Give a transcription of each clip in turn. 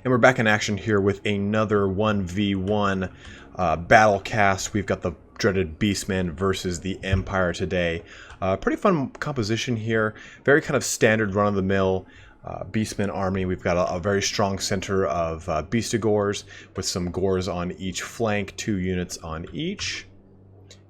And we're back in action here with another 1v1 Battlecast. We've got the dreaded Beastmen versus the Empire today. Pretty fun composition here. Very kind of standard run-of-the-mill Beastmen army. We've got a very strong center of Beastigores with some Gores on each flank, 2 units on each.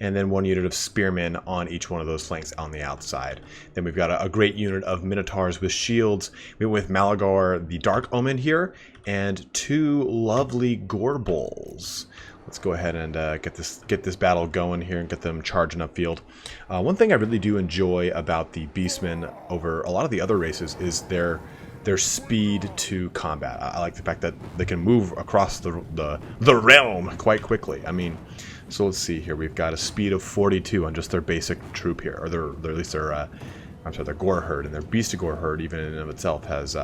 And then 1 unit of spearmen on each one of those flanks on the outside. Then we've got a great unit of minotaurs with shields. We went with Malagor, the Dark Omen here, and 2 lovely Gore Bulls. Let's go ahead and get this battle going here and get them charging upfield. One thing I really do enjoy about the Beastmen over a lot of the other races is their speed to combat. I like the fact that they can move across the realm quite quickly. I mean, so let's see here. We've got a speed of 42 on just their basic troop here, or at least their Gore herd, and their Beastigore herd even in and of itself has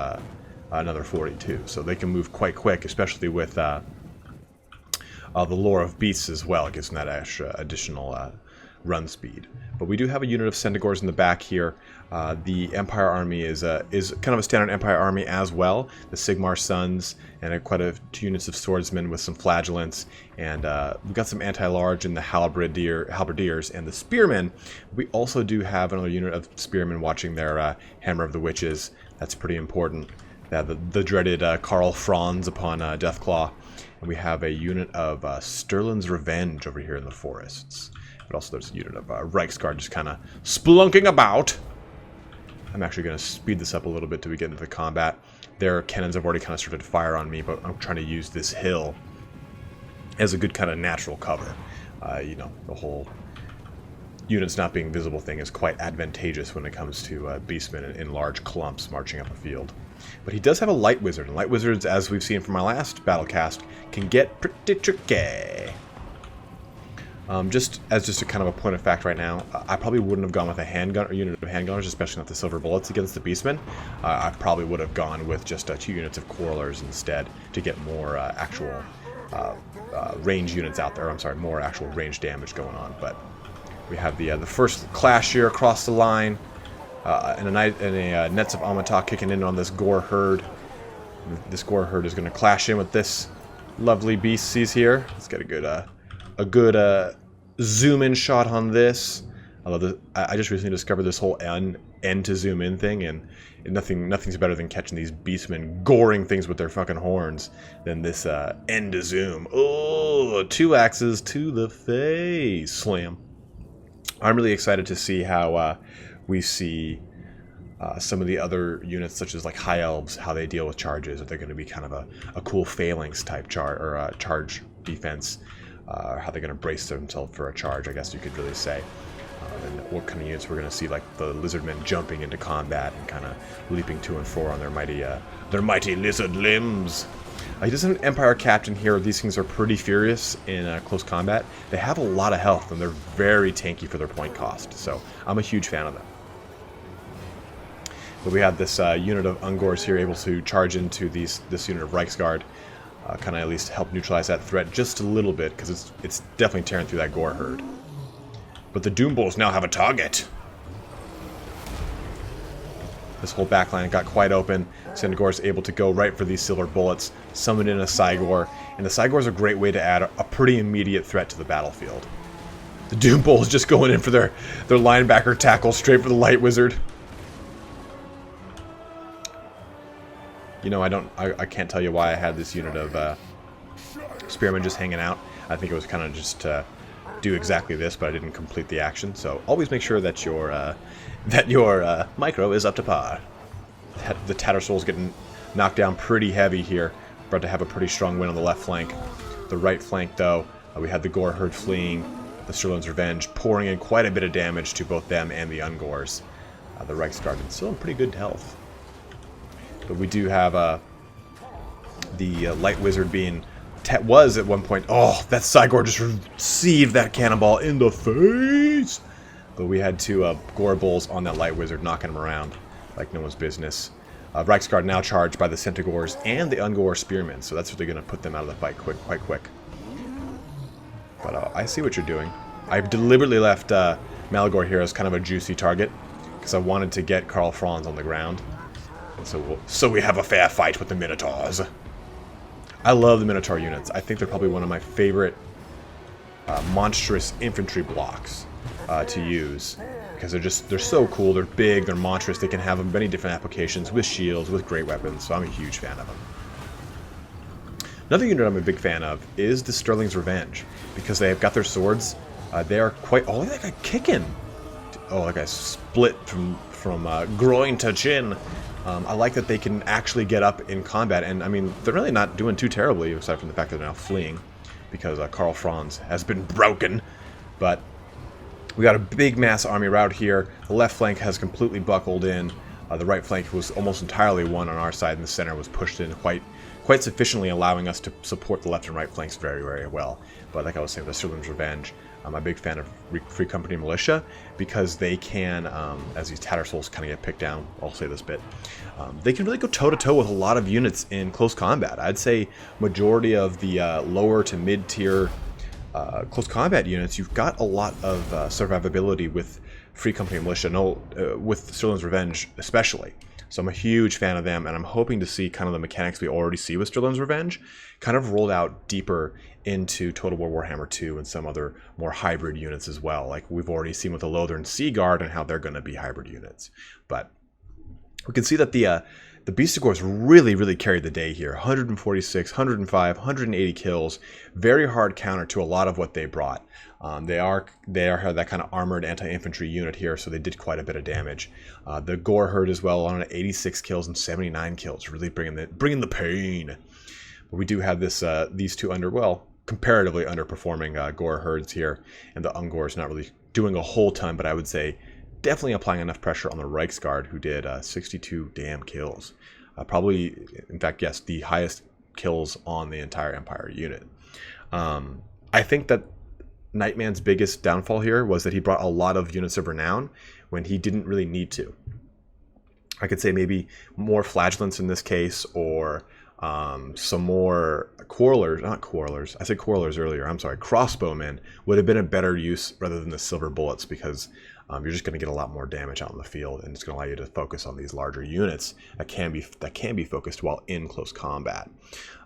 another 42. So they can move quite quick, especially with the lore of beasts as well. It gives them that extra additional run speed. But we do have a unit of Centaurs in the back here. The Empire army is kind of a standard Empire army as well. The Sigmar Sons and quite a few units of swordsmen with some flagellants, and we've got some anti-large in the halberdiers and the spearmen. We also do have another unit of spearmen watching their Hammer of the Witches. That's pretty important. The dreaded Karl Franz upon Deathclaw. And we have a unit of Stirland's Revenge over here in the forests. But also there's a unit of Reichsguard just kind of splunking about. I'm actually going to speed this up a little bit till we get into the combat. Their cannons have already kind of started to fire on me, but I'm trying to use this hill as a good kind of natural cover. You know, the whole units not being visible thing is quite advantageous when it comes to Beastmen in large clumps marching up a field. But he does have a Light Wizard, and Light Wizards, as we've seen from our last Battlecast, can get pretty tricky. Just a kind of a point of fact right now, I probably wouldn't have gone with a handgun or unit of handgunners, especially not the silver bullets against the Beastmen. I probably would have gone with just 2 units of quarrelers instead to get more actual range units out there. I'm sorry, more actual range damage going on. But we have the first clash here across the line, and a Nets of Amata kicking in on this Gore herd. This Gore herd is going to clash in with this lovely beast he's here. Let's get a good zoom in shot on this. I love this. I just recently discovered this whole N to zoom in thing, and nothing's better than catching these Beastmen goring things with their fucking horns than this N to zoom. Oh, 2 axes to the face. Slam. I'm really excited to see how we see some of the other units, such as like High Elves, how they deal with charges. If they're going to be kind of a cool phalanx type charge defense. How they're going to brace themselves for a charge, I guess you could really say. And what kind of units we're going to see, like the Lizardmen jumping into combat and kind of leaping to and fro on their mighty lizard limbs. He does have an Empire Captain here. These things are pretty furious in close combat. They have a lot of health, and they're very tanky for their point cost. So I'm a huge fan of them. But we have this unit of Ungors here able to charge into this unit of Reichsguard. Kind of at least help neutralize that threat just a little bit, because it's definitely tearing through that Gore herd. But the Doom Bulls now have a target. This whole backline got quite open. Centaur is able to go right for these silver bullets, summon in a Cygor, and the Cygor is a great way to add a pretty immediate threat to the battlefield. The Doom Bulls just going in for their linebacker tackle straight for the Light Wizard. You know, I can't tell you why I had this unit of spearmen just hanging out. I think it was kind of just to do exactly this, but I didn't complete the action. So always make sure that your micro is up to par. The Tattersoul's getting knocked down pretty heavy here. About to have a pretty strong win on the left flank. The right flank, though, we had the Gore herd fleeing. The Stirland's Revenge pouring in quite a bit of damage to both them and the Ungors. The Reichsguard is still in pretty good health. But we do have the Light Wizard was at one point. Oh, that Cygor just received that cannonball in the face. But we had 2 Gore Bulls on that Light Wizard knocking him around like no one's business. Reichsguard now charged by the Centaurs and the Ungor Spearmen, so that's really going to put them out of the fight quite quick. But I see what you're doing. I've deliberately left Malagor here as kind of a juicy target because I wanted to get Karl Franz on the ground. So we have a fair fight with the Minotaurs. I love the Minotaur units. I think they're probably one of my favorite monstrous infantry blocks to use, because they're so cool. They're big, they're monstrous, they can have many different applications with shields, with great weapons, so I'm a huge fan of them. Another unit I'm a big fan of is the Sterling's Revenge, because they have got their swords. They are quite... Oh, look at that guy kicking! Oh, that guy split from groin to chin. I like that they can actually get up in combat, and I mean, they're really not doing too terribly, aside from the fact that they're now fleeing, because Karl Franz has been broken. But we got a big mass army rout here. The left flank has completely buckled in. The right flank was almost entirely won on our side, and the center was pushed in quite sufficiently, allowing us to support the left and right flanks very, very well. But like I was saying, the Sterling's Revenge, I'm a big fan of Free Company Militia, because they can, as these Tattersouls kind of get picked down, I'll say this bit, they can really go toe-to-toe with a lot of units in close combat. I'd say majority of the lower to mid-tier close combat units, you've got a lot of survivability with Free Company Militia, with Sterling's Revenge especially. So I'm a huge fan of them, and I'm hoping to see kind of the mechanics we already see with Sterling's Revenge kind of rolled out deeper into Total War Warhammer 2 and some other more hybrid units as well. Like we've already seen with the Lothern Sea Guard and how they're going to be hybrid units. But we can see that the Beastigors really, really carried the day here. 146, 105, 180 kills. Very hard counter to a lot of what they brought. They are that kind of armored anti-infantry unit here, so they did quite a bit of damage. The Gore Herd as well on 86 kills and 79 kills, really bringing the pain. But we do have these two comparatively underperforming Gore Herds here, and the Ungors not really doing a whole ton, but I would say definitely applying enough pressure on the Reichsguard, who did 62 damn kills. Probably, in fact, yes, the highest kills on the entire Empire unit. I think that Nightman's biggest downfall here was that he brought a lot of units of renown when he didn't really need to. I could say maybe more Flagellants in this case, or some more Quarrelers. I said Quarrelers earlier, I'm sorry. Crossbowmen would have been a better use rather than the Silver Bullets, because you're just going to get a lot more damage out in the field, and it's going to allow you to focus on these larger units that can be focused while in close combat.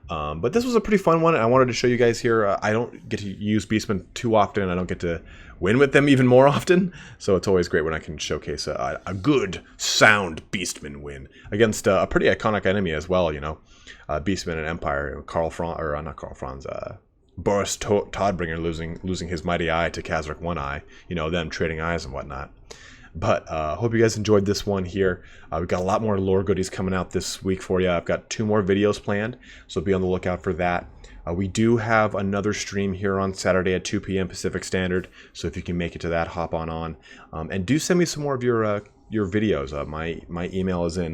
But this was a pretty fun one, and I wanted to show you guys here. I don't get to use Beastmen too often. I don't get to win with them even more often, so it's always great when I can showcase a good, sound Beastman win against a pretty iconic enemy as well. You know, Beastmen and Empire. Boris Todbringer losing his mighty eye to Khazrak One Eye. You know, them trading eyes and whatnot. But hope you guys enjoyed this one here. We've got a lot more lore goodies coming out this week for you. I've got 2 more videos planned, so be on the lookout for that. We do have another stream here on Saturday at 2 p.m. Pacific Standard, so if you can make it to that, hop on. And do send me some more of your videos. My email is in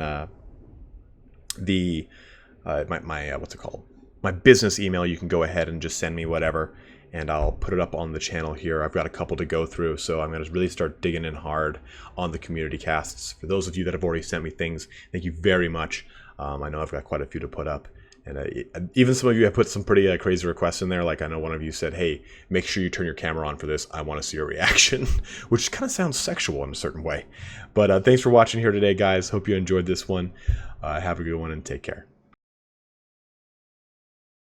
what's it called? My business email. You can go ahead and just send me whatever, and I'll put it up on the channel here. I've got a couple to go through, so I'm going to really start digging in hard on the community casts. For those of you that have already sent me things, thank you very much. I know I've got quite a few to put up, and even some of you have put some pretty crazy requests in there. Like I know one of you said, hey, make sure you turn your camera on for this. I want to see your reaction, which kind of sounds sexual in a certain way. But thanks for watching here today, guys. Hope you enjoyed this one. Have a good one and take care.